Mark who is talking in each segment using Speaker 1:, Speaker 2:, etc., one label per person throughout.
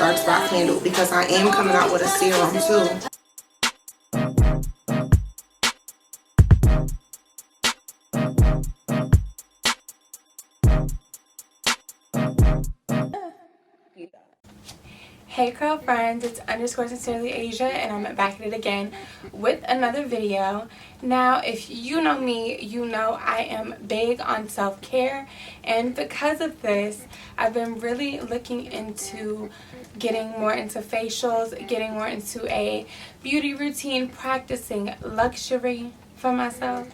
Speaker 1: dark spot candle because I am coming out with a serum too.
Speaker 2: Hey curl friends, it's _sincerely Asia and I'm back at it again with another video. Now if you know me, you know I am big on self-care, and because of this I've been really looking into getting more into facials, getting more into a beauty routine, practicing luxury for myself.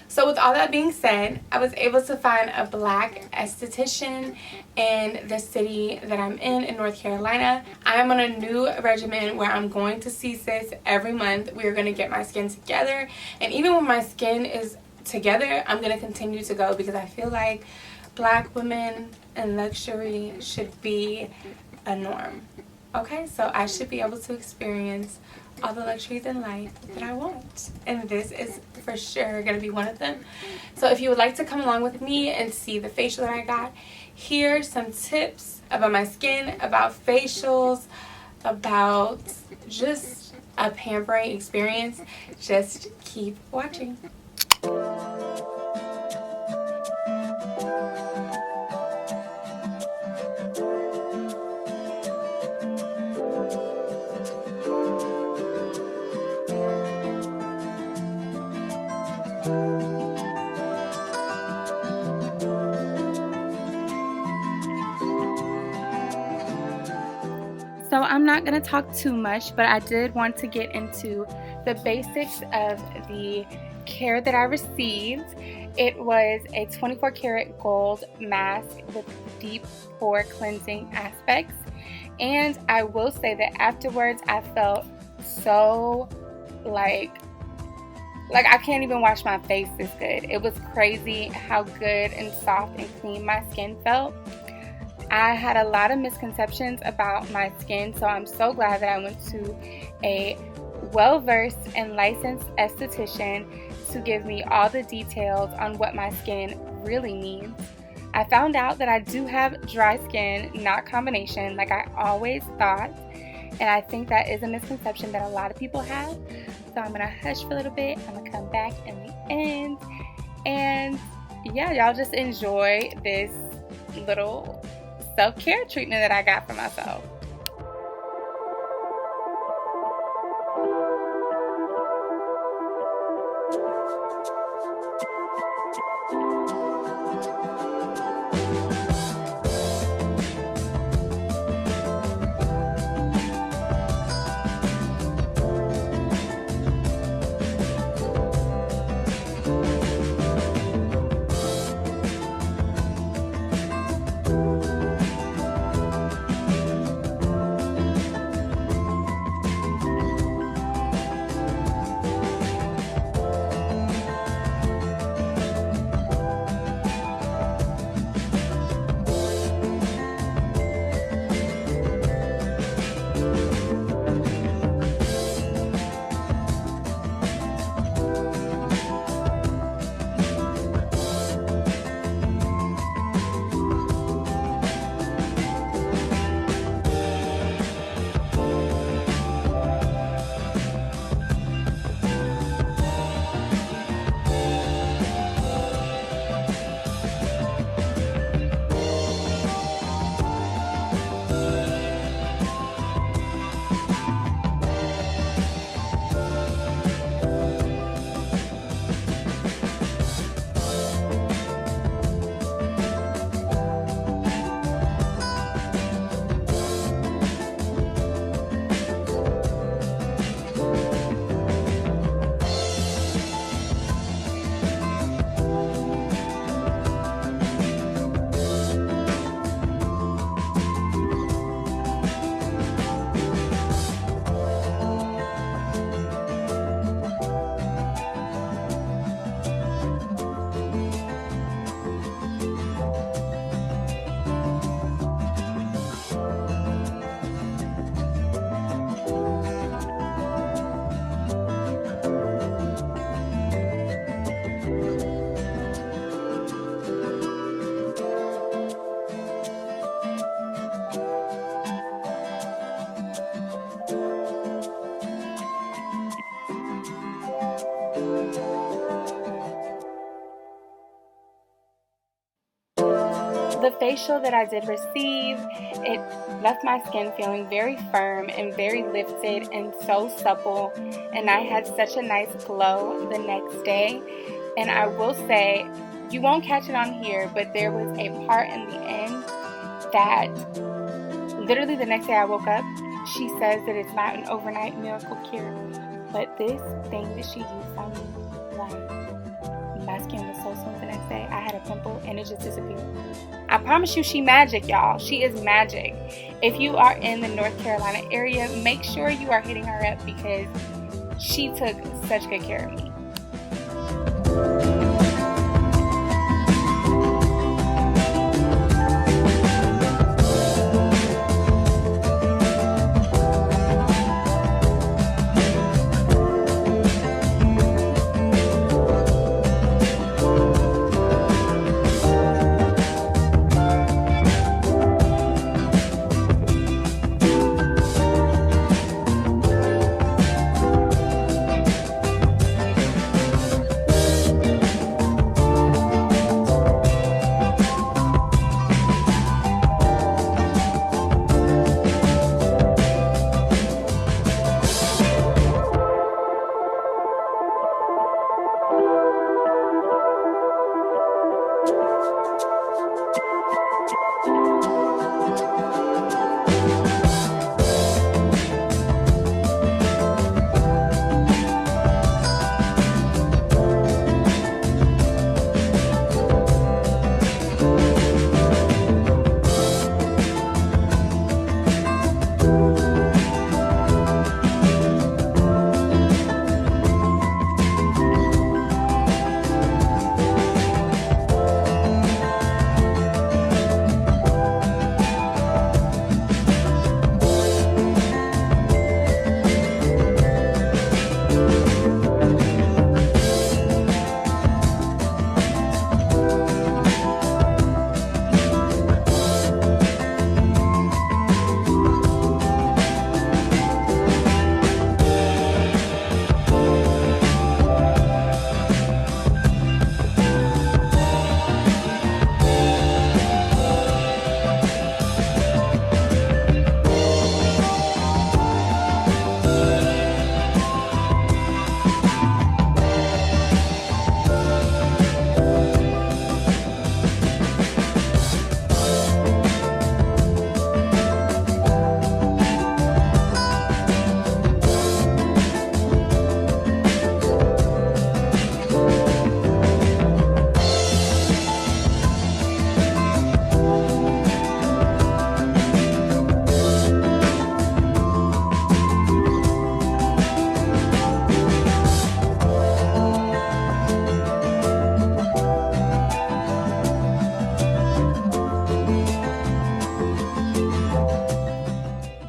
Speaker 2: So with all that being said, I was able to find a black esthetician in the city that I'm in North Carolina. I am on a new regimen where I'm going to see sis every month. We are going to get my skin together, and even when my skin is together, I'm going to continue to go because I feel like black women and luxury should be a norm. Okay, so I should be able to experience all the luxuries in life that I want, and this is for sure going to be one of them. So if you would like to come along with me and see the facial that I got, here's some tips about my skin, about facials, about just a pampering experience. Just keep watching. So I'm not going to talk too much, but I did want to get into the basics of the care that I received. It was a 24 karat gold mask with deep pore cleansing aspects, and I will say that afterwards I felt so like I can't even wash my face this good. It was crazy how good and soft and clean my skin felt. I had a lot of misconceptions about my skin, so I'm so glad that I went to a well-versed and licensed esthetician to give me all the details on what my skin really means. I found out that I do have dry skin, not combination, like I always thought, and I think that is a misconception that a lot of people have. So I'm gonna hush for a little bit. I'm gonna come back in the end, and yeah, y'all just enjoy this little self-care treatment that I got for myself. the facial that I did receive, it left my skin feeling very firm and very lifted and so supple, and I had such a nice glow the next day. And I will say, you won't catch it on here, but there was a part in the end that literally the next day I woke up, she says that it's not an overnight miracle cure, but this thing that she used on me, like, my skin was so smooth the next day. I had a pimple and it just disappeared. I promise you, she magic, y'all. She is magic. If you are in the North Carolina area, make sure you are hitting her up because she took such good care of me.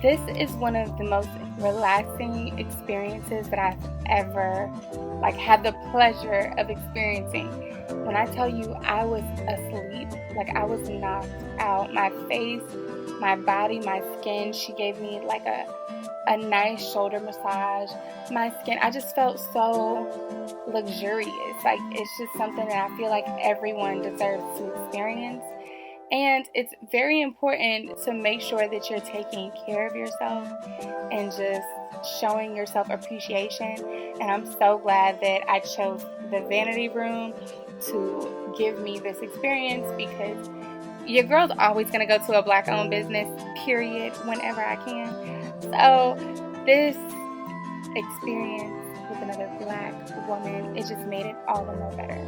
Speaker 2: This is one of the most relaxing experiences that I've ever had the pleasure of experiencing. When I tell you I was asleep, I was knocked out. My face, my body, my skin, she gave me a nice shoulder massage. My skin, I just felt so luxurious. It's just something that I feel like everyone deserves to experience. And it's very important to make sure that you're taking care of yourself and just showing yourself appreciation. And I'm so glad that I chose the Vanity Room to give me this experience, because your girl's always going to go to a Black-owned business, period, whenever I can. So this experience with another Black woman, it just made it all the more better.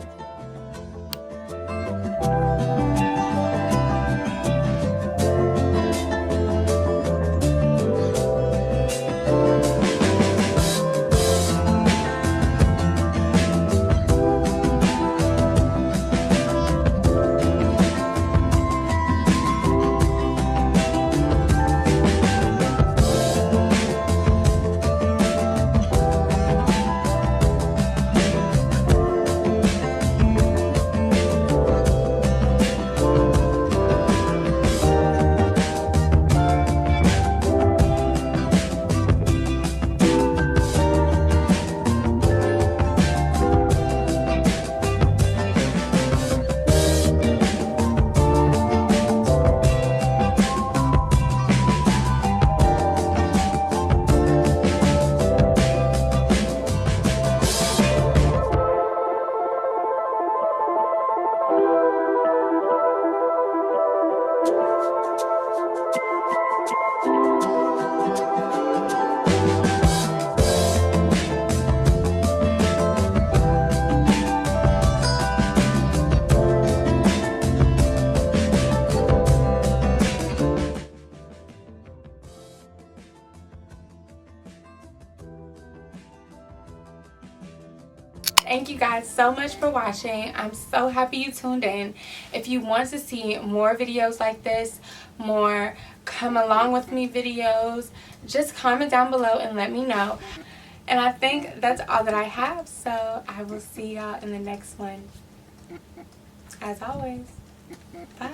Speaker 2: Thank you guys so much for watching. I'm so happy you tuned in. If you want to see more videos like this, more come along with me videos, just comment down below and let me know. And I think that's all that I have, so I will see y'all in the next one. As always, bye.